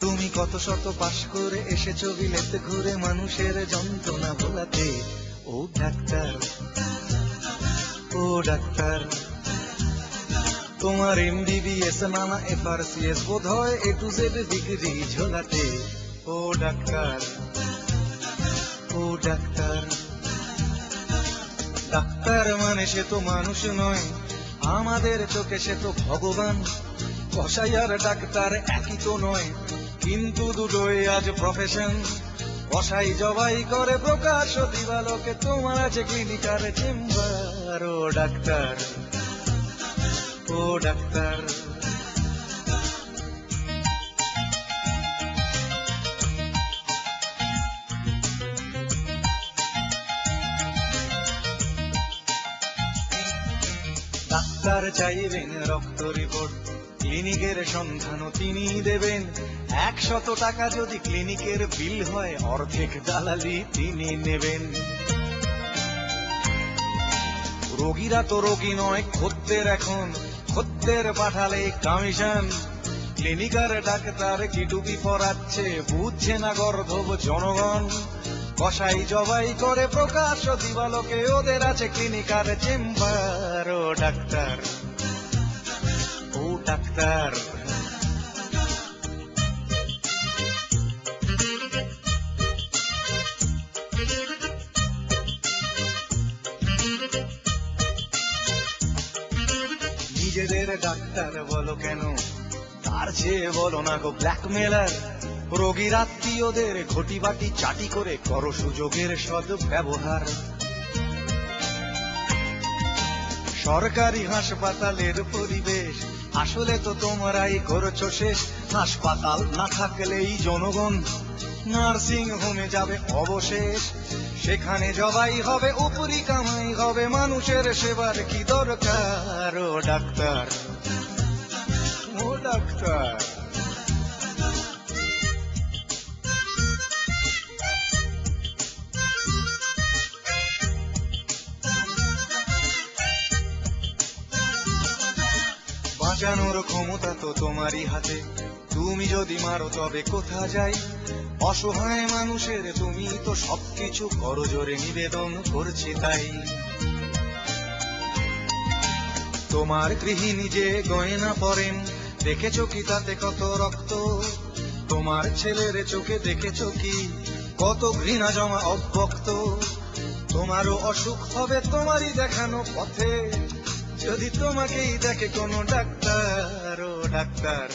তুমি কত শত পাশ করে এসেছো বিলেতে ঘুরে মানুষের যন্ত্রণা ভোলাতে। ও ডাক্তার, ও ডাক্তার, তোমার MBBS নানা FRCS বোধ হয় A to Z ডিগ্রি ঝোলাতে। ও ডাক্তার, ও ডাক্তার, ডাক্তার মানে সে তো মানুষ নয়, আমাদের চোখে সে তো ভগবান। কসাই আর ডাক্তার একই তো নয়, কিন্তু দুটোই আজ প্রফেশন। কসাই জবাই করে প্রকাশ দিবালোকে, তোমার আছে ক্লিনিকার চেম্বার। ও ডাক্তার, ও ডাক্তার, ডাক্তার চাইবেন রক্ত রিপোর্ট, ক্লিনিকের সন্ধানও তিনি দেবেন। 100 টাকা যদি ক্লিনিকের বিল হয়, অর্ধেক দালালি তিনি নেবেন। রোগীরা তো রোগী নয় খদ্দের, এখন খদ্দের পাঠালে কমিশন। ক্লিনিকার ডাক্তার কি টুপি পরাচ্ছে, বুঝছে না গর্ধব জনগণ। কসাই জবাই করে প্রকাশ দিবালোকে, ওদের আছে ক্লিনিকার চেম্বার। ও ডাক্তার, ও ডাক্তার, নিজেদের ডাক্তার বলো কেন, তার চেয়ে বলো না গো ব্ল্যাকমেলার। রোগীর আত্মীয়দের ঘটি বাটি চাটি করে করো সুযোগের সদ ব্যবহার। সরকারি হাসপাতালের পরিবেশ আসলে তো তোমরাই করছো শেষ। হাসপাতাল না থাকলেই জনগণ নার্সিং হোমে যাবে অবশেষ। সেখানে জবাই হবে, উপরি কামাই হবে, মানুষের সেবার কি দরকার। ও ডাক্তার, ও ডাক্তার, বাঁচানোর ক্ষমতা তো তোমারই হাতে, তুমি যদি মারো তবে কোথা যাই। অসহায় মানুষের তুমি তো সবকিছু করজোরে নিবেদন করছি তাই। তোমার গৃহিণী যে গয়না পরেন, দেখেছো কি তাতে কত রক্ত? তোমার ছেলের চোখে দেখেছো কি কত ঘৃণা জমা অব্যক্ত? তোমারও অসুখ হবে তোমারই দেখানো পথে, যদি তোমাকেই দেখে কোনো ডাক্তার। ও ডাক্তার,